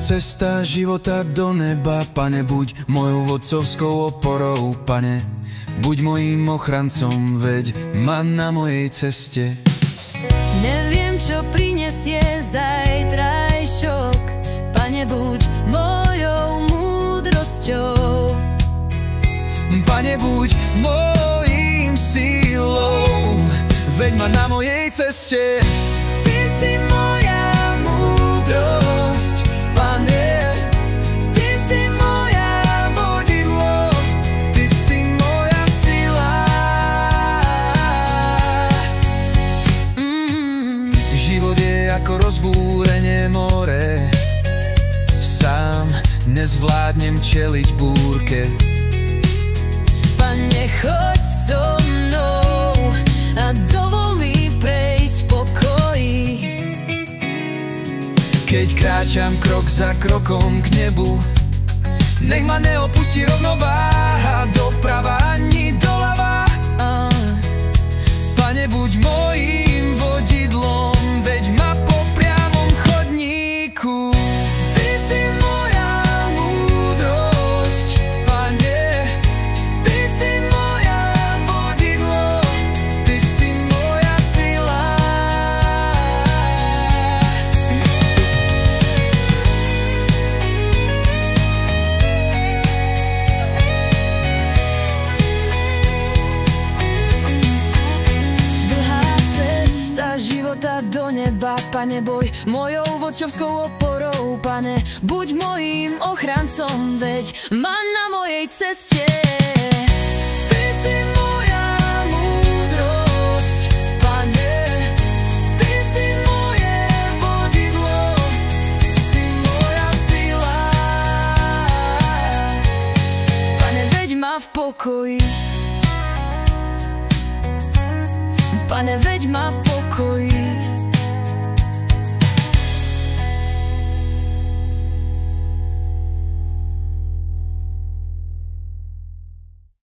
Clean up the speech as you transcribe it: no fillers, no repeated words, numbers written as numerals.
cesta života do neba, Pane, buď mojou vodcovskou oporou, Pane, buď mojím ochrancom, veď ma na mojej ceste. Neviem, čo prinesie zajtrajšok, Pane, buď mojou múdrosťou. Pane, buď mojím sílou, veď ma na mojej ceste. Ty si moja múdrosť, Pane, Ty si moja vodidlo, Ty si moja sila. Život je ako rozbúrenie more, sám nezvládnem čeliť búrke. Pane, choď so mnou a dovol mi prejsť v pokoji. Keď kráčam krok za krokom k nebu, nech ma neopustí rovnováha doprava ani doľava. Pane, buď mojím vodidlom, veď ma po priamom chodníku. Ty si moja múdrosť, Pane, Ty si moja vodidlo, Ty si moja sila. dlhá cesta života do neba, Pane, buď mojou vodcovskou oporou, Pane, buď mojím ochrancom, veď ma na mojej ceste. Ty si moja múdrosť, Pane, Ty si moje vodidlo, Ty si moja sila. Pane, veď ma v pokoji. Pane, veď ma v pokoji.